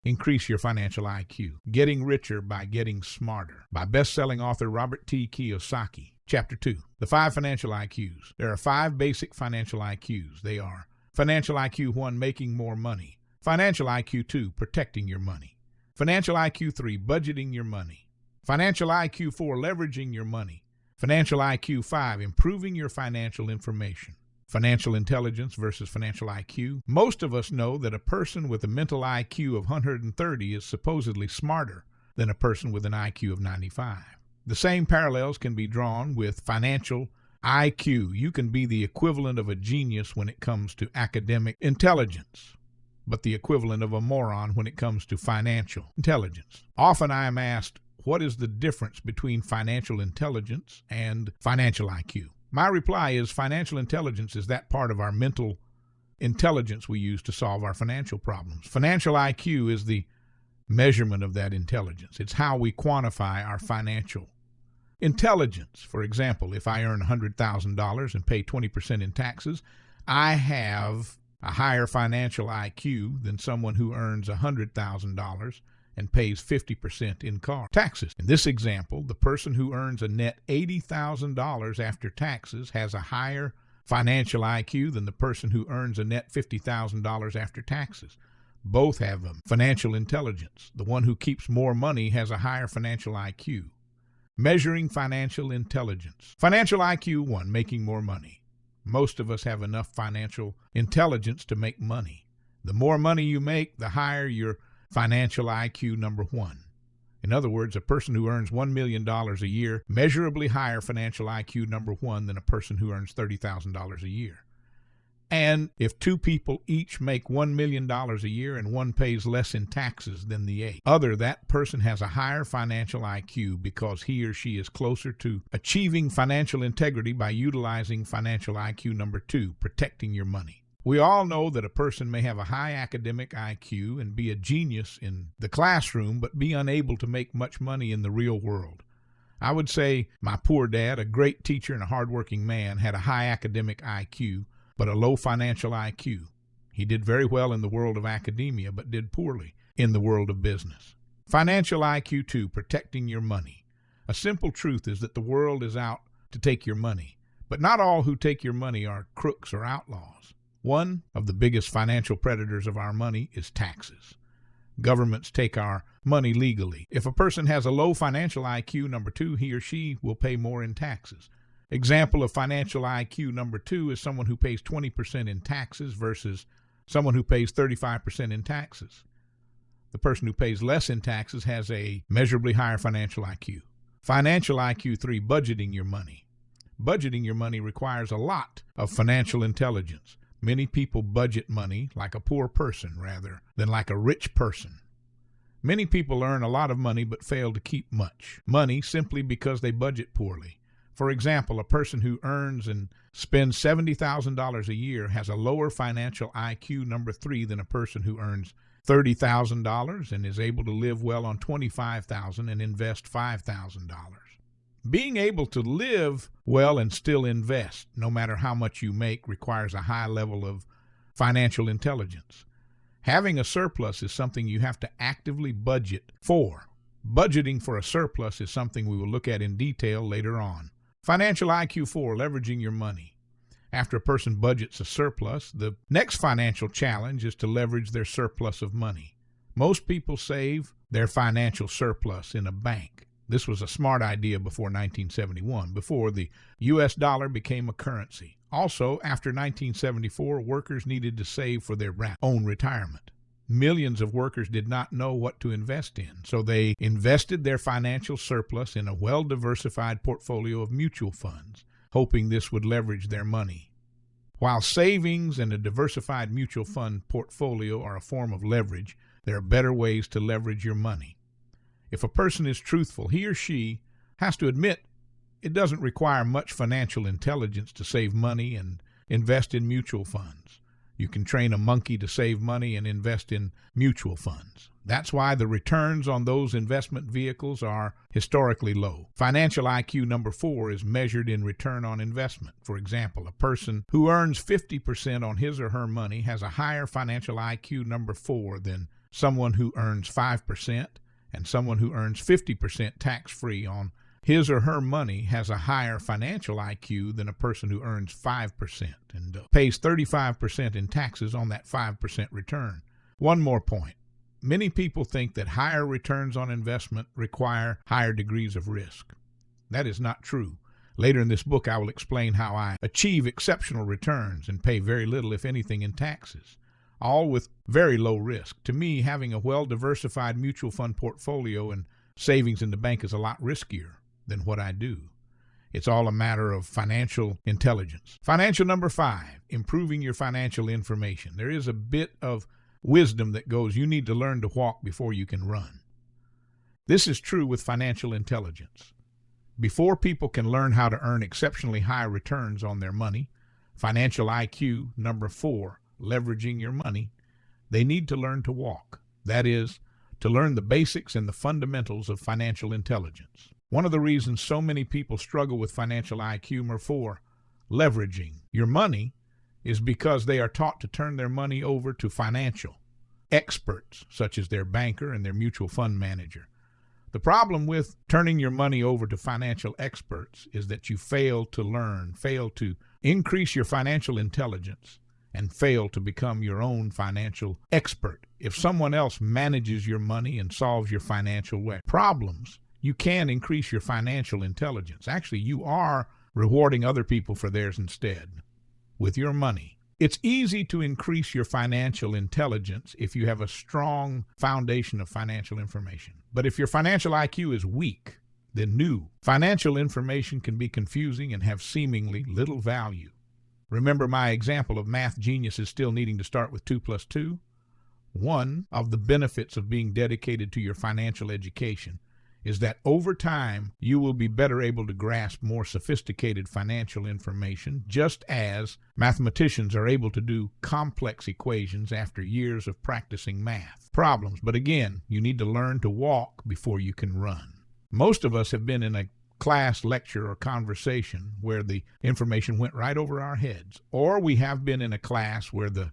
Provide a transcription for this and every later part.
Increase your financial IQ. Getting Richer by Getting Smarter by best-selling author Robert T. Kiyosaki. Chapter 2. The 5 Financial IQs. There are 5 basic financial IQs. They are Financial IQ 1, Making More Money. Financial IQ 2, Protecting Your Money. Financial IQ 3, Budgeting Your Money. Financial IQ 4, Leveraging Your Money. Financial IQ 5, Improving Your Financial Information. Financial intelligence versus financial IQ. Most of us know that a person with a mental IQ of 130 is supposedly smarter than a person with an IQ of 95. The same parallels can be drawn with financial IQ. You can be the equivalent of a genius when it comes to academic intelligence, but the equivalent of a moron when it comes to financial intelligence. Often I am asked, what is the difference between financial intelligence and financial IQ? My reply is financial intelligence is that part of our mental intelligence we use to solve our financial problems. Financial IQ is the measurement of that intelligence. It's how we quantify our financial intelligence. For example, if I earn $100,000 and pay 20% in taxes, I have a higher financial IQ than someone who earns $100,000 and pays 50% in car taxes. In this example, the person who earns a net $80,000 after taxes has a higher financial IQ than the person who earns a net $50,000 after taxes. Both have financial intelligence. The one who keeps more money has a higher financial IQ. Measuring financial intelligence. Financial IQ 1, Making More Money. Most of us have enough financial intelligence to make money. The more money you make, the higher your financial IQ number 1. In other words, a person who earns $1 million a year, measurably higher financial IQ number 1 than a person who earns $30,000 a year. And if 2 people each make $1 million a year and one pays less in taxes than the other, that person has a higher financial IQ because he or she is closer to achieving financial integrity by utilizing financial IQ number 2, protecting your money. We all know that a person may have a high academic IQ and be a genius in the classroom, but be unable to make much money in the real world. I would say my poor dad, a great teacher and a hardworking man, had a high academic IQ, but a low financial IQ. He did very well in the world of academia, but did poorly in the world of business. Financial IQ 2, Protecting Your Money. A simple truth is that the world is out to take your money, but not all who take your money are crooks or outlaws. One of the biggest financial predators of our money is taxes. Governments take our money legally. If a person has a low financial IQ number 2, he or she will pay more in taxes. Example of financial IQ number 2 is someone who pays 20% in taxes versus someone who pays 35% in taxes. The person who pays less in taxes has a measurably higher financial IQ. Financial IQ 3, Budgeting Your Money. Budgeting your money requires a lot of financial intelligence. Many people budget money like a poor person rather than like a rich person. Many people earn a lot of money but fail to keep much money simply because they budget poorly. For example, a person who earns and spends $70,000 a year has a lower financial IQ number 3 than a person who earns $30,000 and is able to live well on $25,000 and invest $5,000. Being able to live well and still invest, no matter how much you make, requires a high level of financial intelligence. Having a surplus is something you have to actively budget for. Budgeting for a surplus is something we will look at in detail later on. Financial IQ 4, Leveraging Your Money. After a person budgets a surplus, the next financial challenge is to leverage their surplus of money. Most people save their financial surplus in a bank. This was a smart idea before 1971, before the U.S. dollar became a currency. Also, after 1974, workers needed to save for their own retirement. Millions of workers did not know what to invest in, so they invested their financial surplus in a well-diversified portfolio of mutual funds, hoping this would leverage their money. While savings and a diversified mutual fund portfolio are a form of leverage, there are better ways to leverage your money. If a person is truthful, he or she has to admit it doesn't require much financial intelligence to save money and invest in mutual funds. You can train a monkey to save money and invest in mutual funds. That's why the returns on those investment vehicles are historically low. Financial IQ number 4 is measured in return on investment. For example, a person who earns 50% on his or her money has a higher financial IQ number 4 than someone who earns 5% and someone who earns 50% tax-free on his or her money has a higher financial IQ than a person who earns 5% and pays 35% in taxes on that 5% return. One more point. Many people think that higher returns on investment require higher degrees of risk. That is not true. Later in this book, I will explain how I achieve exceptional returns and pay very little, if anything, in taxes, all with very low risk. To me, having a well-diversified mutual fund portfolio and savings in the bank is a lot riskier than what I do. It's all a matter of financial intelligence. Financial number 5, improving your financial information. There is a bit of wisdom that goes, you need to learn to walk before you can run. This is true with financial intelligence. Before people can learn how to earn exceptionally high returns on their money, financial IQ number 4, leveraging your money, they need to learn to walk. That is, to learn the basics and the fundamentals of financial intelligence. One of the reasons so many people struggle with financial IQ number 4, leveraging your money, is because they are taught to turn their money over to financial experts, such as their banker and their mutual fund manager. The problem with turning your money over to financial experts is that you fail to learn, fail to increase your financial intelligence, and fail to become your own financial expert. If someone else manages your money and solves your financial problems, you can increase your financial intelligence. Actually, you are rewarding other people for theirs instead with your money. It's easy to increase your financial intelligence if you have a strong foundation of financial information. But if your financial IQ is weak, then new financial information can be confusing and have seemingly little value. Remember my example of math geniuses still needing to start with 2 plus 2? One of the benefits of being dedicated to your financial education is that over time you will be better able to grasp more sophisticated financial information, just as mathematicians are able to do complex equations after years of practicing math problems. But again, you need to learn to walk before you can run. Most of us have been in a class, lecture, or conversation where the information went right over our heads, or we have been in a class where the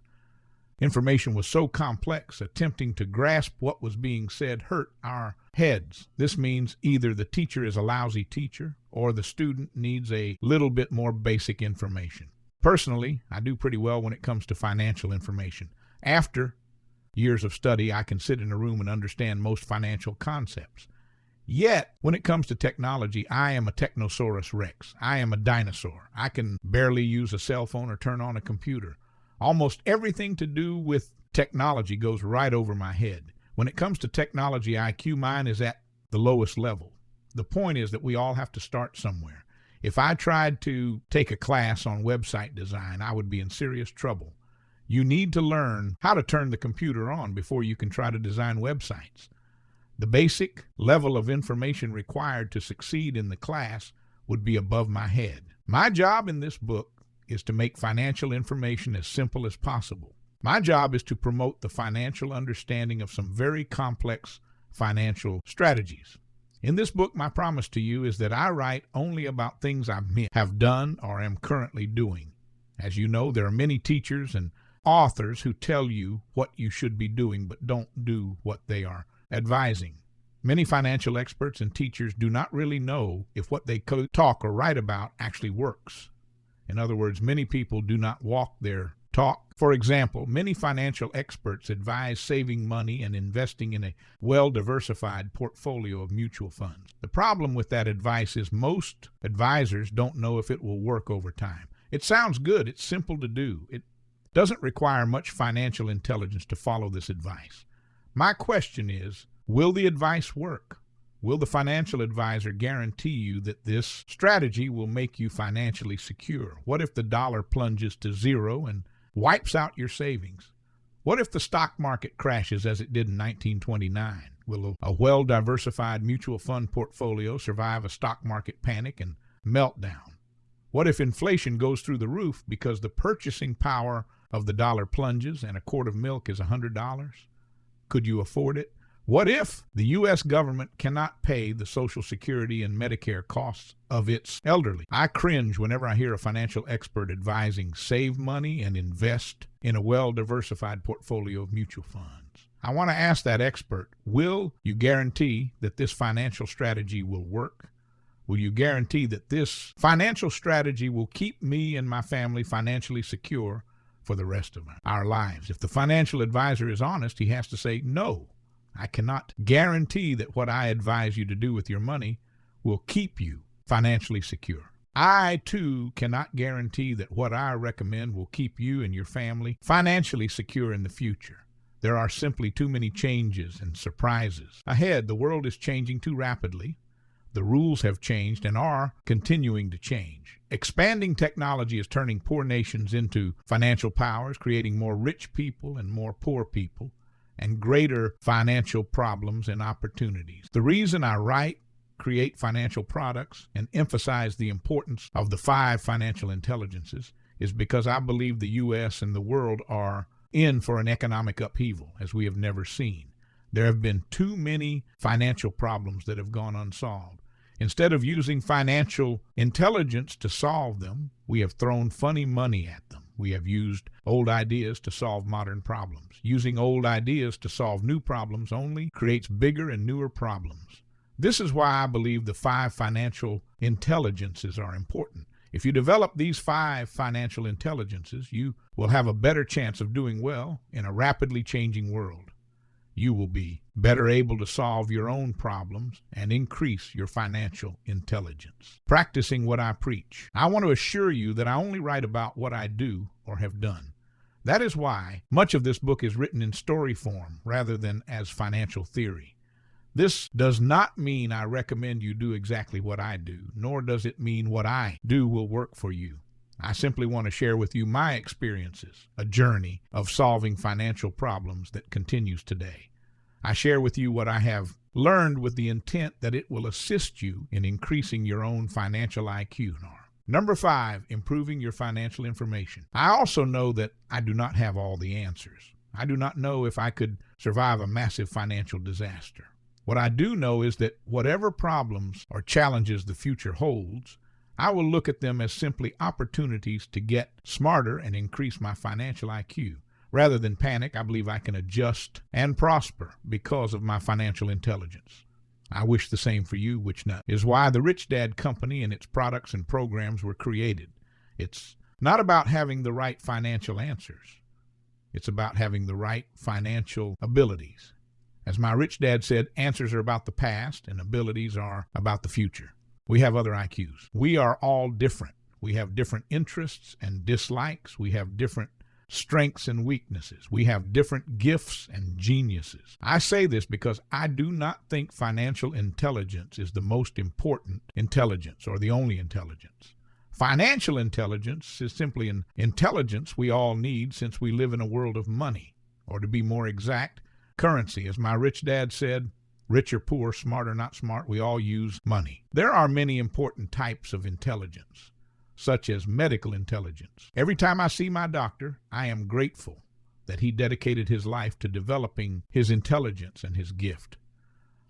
information was so complex, attempting to grasp what was being said hurt our heads. This means either the teacher is a lousy teacher or the student needs a little bit more basic information. Personally, I do pretty well when it comes to financial information. After years of study, I can sit in a room and understand most financial concepts. Yet, when it comes to technology, I am a Technosaurus Rex. I am a dinosaur. I can barely use a cell phone or turn on a computer. Almost everything to do with technology goes right over my head. When it comes to technology IQ, mine is at the lowest level. The point is that we all have to start somewhere. If I tried to take a class on website design, I would be in serious trouble. You need to learn how to turn the computer on before you can try to design websites. The basic level of information required to succeed in the class would be above my head. My job in this book is to make financial information as simple as possible. My job is to promote the financial understanding of some very complex financial strategies. In this book, my promise to you is that I write only about things I have done or am currently doing. As you know, there are many teachers and authors who tell you what you should be doing but don't do what they are advising. Many financial experts and teachers do not really know if what they talk or write about actually works. In other words, many people do not walk their talk. For example, many financial experts advise saving money and investing in a well-diversified portfolio of mutual funds. The problem with that advice is most advisors don't know if it will work over time. It sounds good. It's simple to do. It doesn't require much financial intelligence to follow this advice. My question is, will the advice work? Will the financial advisor guarantee you that this strategy will make you financially secure? What if the dollar plunges to zero and wipes out your savings? What if the stock market crashes as it did in 1929? Will a well-diversified mutual fund portfolio survive a stock market panic and meltdown? What if inflation goes through the roof because the purchasing power of the dollar plunges and a quart of milk is $100? Could you afford it? What if the U.S. government cannot pay the Social Security and Medicare costs of its elderly? I cringe whenever I hear a financial expert advising save money and invest in a well-diversified portfolio of mutual funds. I want to ask that expert, will you guarantee that this financial strategy will work? Will you guarantee that this financial strategy will keep me and my family financially secure for the rest of our lives? If the financial advisor is honest, he has to say, no, I cannot guarantee that what I advise you to do with your money will keep you financially secure. I, too, cannot guarantee that what I recommend will keep you and your family financially secure in the future. There are simply too many changes and surprises ahead. The world is changing too rapidly. The rules have changed and are continuing to change. Expanding technology is turning poor nations into financial powers, creating more rich people and more poor people, and greater financial problems and opportunities. The reason I write, create financial products, and emphasize the importance of the 5 financial intelligences is because I believe the U.S. and the world are in for an economic upheaval as we have never seen. There have been too many financial problems that have gone unsolved. Instead of using financial intelligence to solve them, we have thrown funny money at them. We have used old ideas to solve modern problems. Using old ideas to solve new problems only creates bigger and newer problems. This is why I believe the 5 financial intelligences are important. If you develop these 5 financial intelligences, you will have a better chance of doing well in a rapidly changing world. You will be better able to solve your own problems and increase your financial intelligence. Practicing what I preach. I want to assure you that I only write about what I do or have done. That is why much of this book is written in story form rather than as financial theory. This does not mean I recommend you do exactly what I do, nor does it mean what I do will work for you. I simply want to share with you my experiences, a journey of solving financial problems that continues today. I share with you what I have learned with the intent that it will assist you in increasing your own financial IQ. Number 5, improving your financial information. I also know that I do not have all the answers. I do not know if I could survive a massive financial disaster. What I do know is that whatever problems or challenges the future holds, I will look at them as simply opportunities to get smarter and increase my financial IQ. Rather than panic, I believe I can adjust and prosper because of my financial intelligence. I wish the same for you, which is why the Rich Dad Company and its products and programs were created. It's not about having the right financial answers. It's about having the right financial abilities. As my rich dad said, answers are about the past and abilities are about the future. We have other IQs. We are all different. We have different interests and dislikes. We have different strengths and weaknesses. We have different gifts and geniuses. I say this because I do not think financial intelligence is the most important intelligence or the only intelligence. Financial intelligence is simply an intelligence we all need since we live in a world of money, or to be more exact, currency. As my rich dad said, rich or poor, smart or not smart, we all use money. There are many important types of intelligence, such as medical intelligence. Every time I see my doctor, I am grateful that he dedicated his life to developing his intelligence and his gift.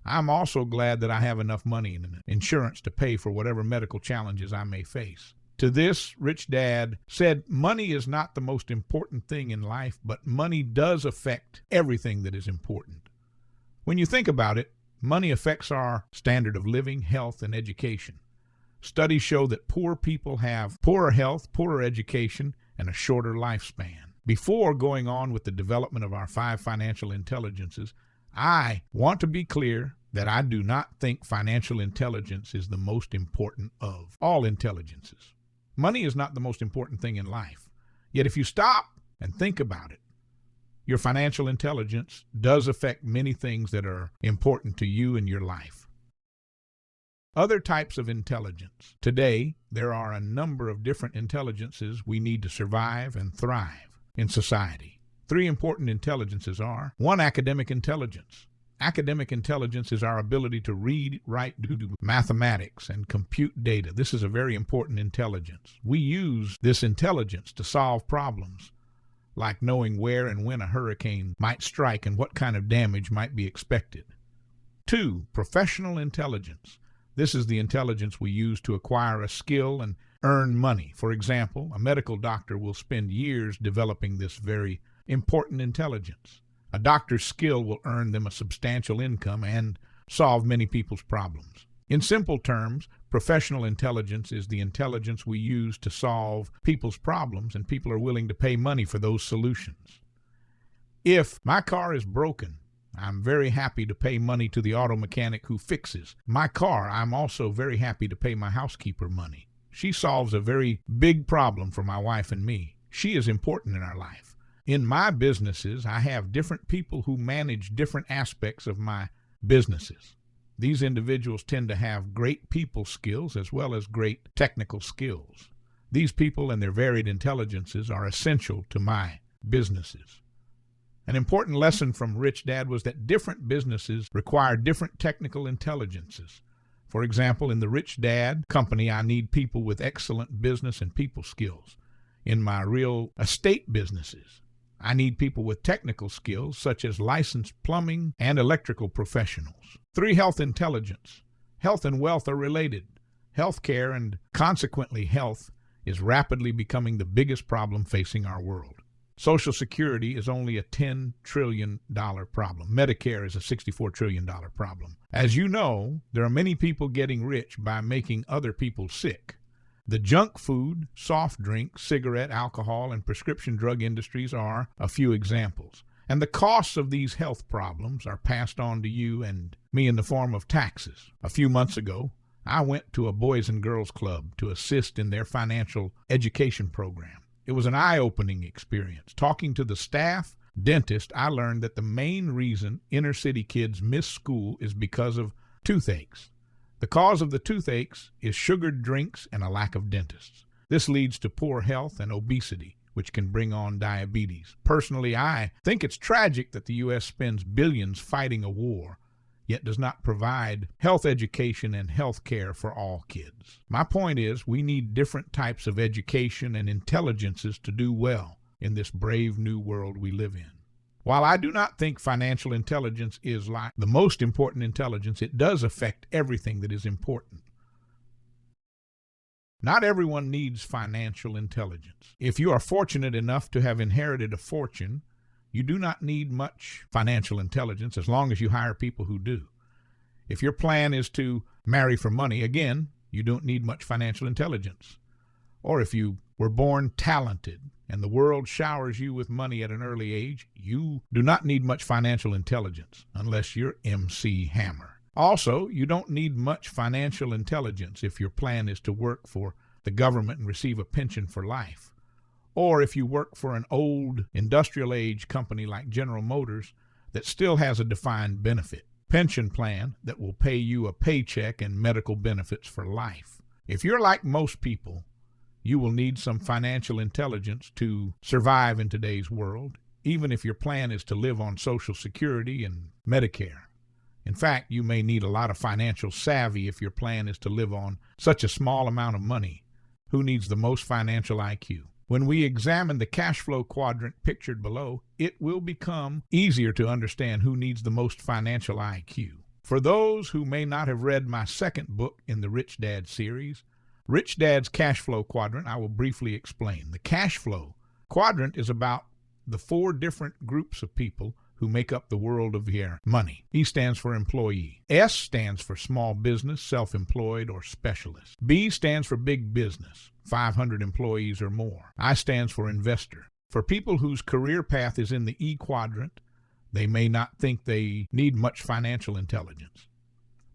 I'm also glad that I have enough money and insurance to pay for whatever medical challenges I may face. To this, Rich Dad said, money is not the most important thing in life, but money does affect everything that is important. When you think about it, money affects our standard of living, health, and education. Studies show that poor people have poorer health, poorer education, and a shorter lifespan. Before going on with the development of our 5 financial intelligences, I want to be clear that I do not think financial intelligence is the most important of all intelligences. Money is not the most important thing in life. Yet if you stop and think about it, your financial intelligence does affect many things that are important to you in your life. Other types of intelligence. Today, there are a number of different intelligences we need to survive and thrive in society. 3 important intelligences are: 1, academic intelligence. Academic intelligence is our ability to read, write, do mathematics, and compute data. This is a very important intelligence. We use this intelligence to solve problems, like knowing where and when a hurricane might strike and what kind of damage might be expected. 2, professional intelligence. This is the intelligence we use to acquire a skill and earn money. For example, a medical doctor will spend years developing this very important intelligence. A doctor's skill will earn them a substantial income and solve many people's problems. In simple terms, professional intelligence is the intelligence we use to solve people's problems, and people are willing to pay money for those solutions. If my car is broken, I'm very happy to pay money to the auto mechanic who fixes my car. I'm also very happy to pay my housekeeper money. She solves a very big problem for my wife and me. She is important in our life. In my businesses, I have different people who manage different aspects of my businesses. These individuals tend to have great people skills as well as great technical skills. These people and their varied intelligences are essential to my businesses. An important lesson from Rich Dad was that different businesses require different technical intelligences. For example, in the Rich Dad company, I need people with excellent business and people skills. In my real estate businesses, I need people with technical skills such as licensed plumbing and electrical professionals. 3. Health intelligence. Health and wealth are related. Healthcare, and consequently health, is rapidly becoming the biggest problem facing our world. Social Security is only a $10 trillion problem. Medicare is a $64 trillion problem. As you know, there are many people getting rich by making other people sick. The junk food, soft drink, cigarette, alcohol, and prescription drug industries are a few examples. And the costs of these health problems are passed on to you and me in the form of taxes. A few months ago, I went to a Boys and Girls Club to assist in their financial education program. It was an eye-opening experience. Talking to the staff, dentist, I learned that the main reason inner-city kids miss school is because of toothaches. The cause of the toothaches is sugared drinks and a lack of dentists. This leads to poor health and obesity, which can bring on diabetes. Personally, I think it's tragic that the U.S. spends billions fighting a war, yet does not provide health education and health care for all kids. My point is, we need different types of education and intelligences to do well in this brave new world we live in. While I do not think financial intelligence is like the most important intelligence, it does affect everything that is important. Not everyone needs financial intelligence. If you are fortunate enough to have inherited a fortune, you do not need much financial intelligence as long as you hire people who do. If your plan is to marry for money, again, you don't need much financial intelligence. Or if you were born talented and the world showers you with money at an early age, you do not need much financial intelligence unless you're MC Hammer. Also, you don't need much financial intelligence if your plan is to work for the government and receive a pension for life. Or if you work for an old industrial age company like General Motors that still has a defined benefit pension plan that will pay you a paycheck and medical benefits for life. If you're like most people, you will need some financial intelligence to survive in today's world, even if your plan is to live on Social Security and Medicare. In fact, you may need a lot of financial savvy if your plan is to live on such a small amount of money. Who needs the most financial IQ? When we examine the cash flow quadrant pictured below, it will become easier to understand who needs the most financial IQ. For those who may not have read my second book in the Rich Dad series, Rich Dad's Cash Flow Quadrant, I will briefly explain. The cash flow quadrant is about the 4 different groups of people who make up the world of your money. E stands for employee. S stands for small business, self-employed, or specialist. B stands for big business, 500 employees or more. I stands for investor. For people whose career path is in the E quadrant, they may not think they need much financial intelligence.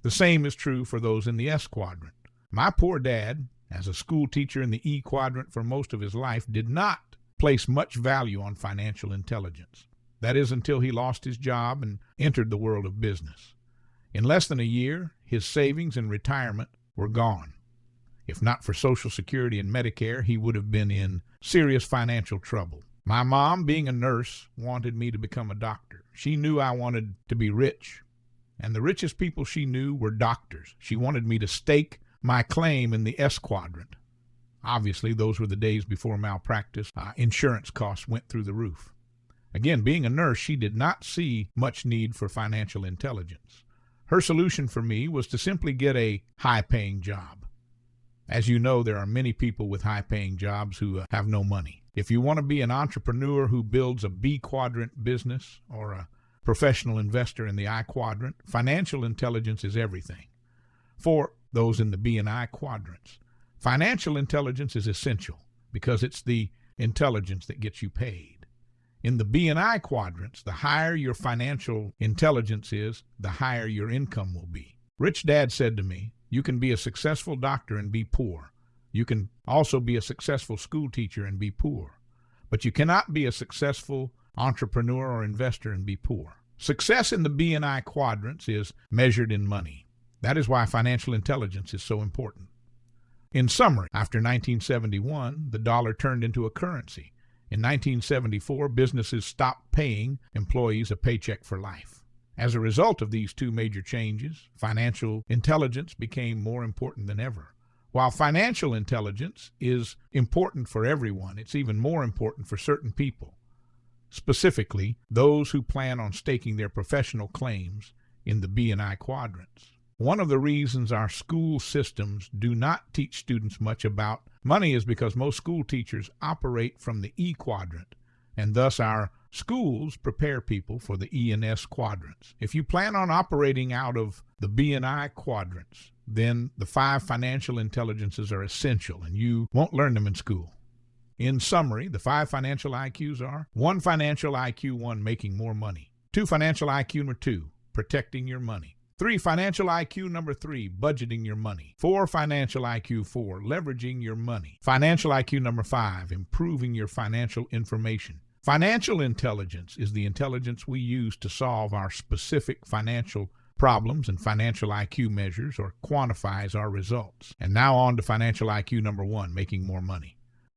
The same is true for those in the S quadrant. My poor dad, as a school teacher in the E quadrant for most of his life, did not place much value on financial intelligence. That is until he lost his job and entered the world of business. In less than a year, his savings and retirement were gone. If not for Social Security and Medicare, he would have been in serious financial trouble. My mom, being a nurse, wanted me to become a doctor. She knew I wanted to be rich, and the richest people she knew were doctors. She wanted me to stake my claim in the S quadrant. Obviously, those were the days before malpractice. Insurance costs went through the roof. Again, being a nurse, she did not see much need for financial intelligence. Her solution for me was to simply get a high-paying job. As you know, there are many people with high-paying jobs who have no money. If you want to be an entrepreneur who builds a B quadrant business or a professional investor in the I quadrant, financial intelligence is everything. For those in the B and I quadrants, financial intelligence is essential because it's the intelligence that gets you paid. In the B and I quadrants, the higher your financial intelligence is, the higher your income will be. Rich Dad said to me, you can be a successful doctor and be poor. You can also be a successful school teacher and be poor. But you cannot be a successful entrepreneur or investor and be poor. Success in the B and I quadrants is measured in money. That is why financial intelligence is so important. In summary, after 1971, the dollar turned into a currency. In 1974, businesses stopped paying employees a paycheck for life. As a result of these two major changes, financial intelligence became more important than ever. While financial intelligence is important for everyone, it's even more important for certain people, specifically those who plan on staking their professional claims in the B and I quadrants. One of the reasons our school systems do not teach students much about money is because most school teachers operate from the E quadrant, and thus our schools prepare people for the E and S quadrants. If you plan on operating out of the B and I quadrants, then the 5 financial intelligences are essential, and you won't learn them in school. In summary, the 5 financial IQs are: 1 financial IQ 1, making more money; 2 financial IQ number 2, protecting your money; 3 financial IQ number 3, budgeting your money; 4 financial IQ 4, leveraging your money; financial IQ number 5, improving your financial information. Financial intelligence is the intelligence we use to solve our specific financial problems and financial IQ measures or quantifies our results. And now on to financial IQ number 1, making more money.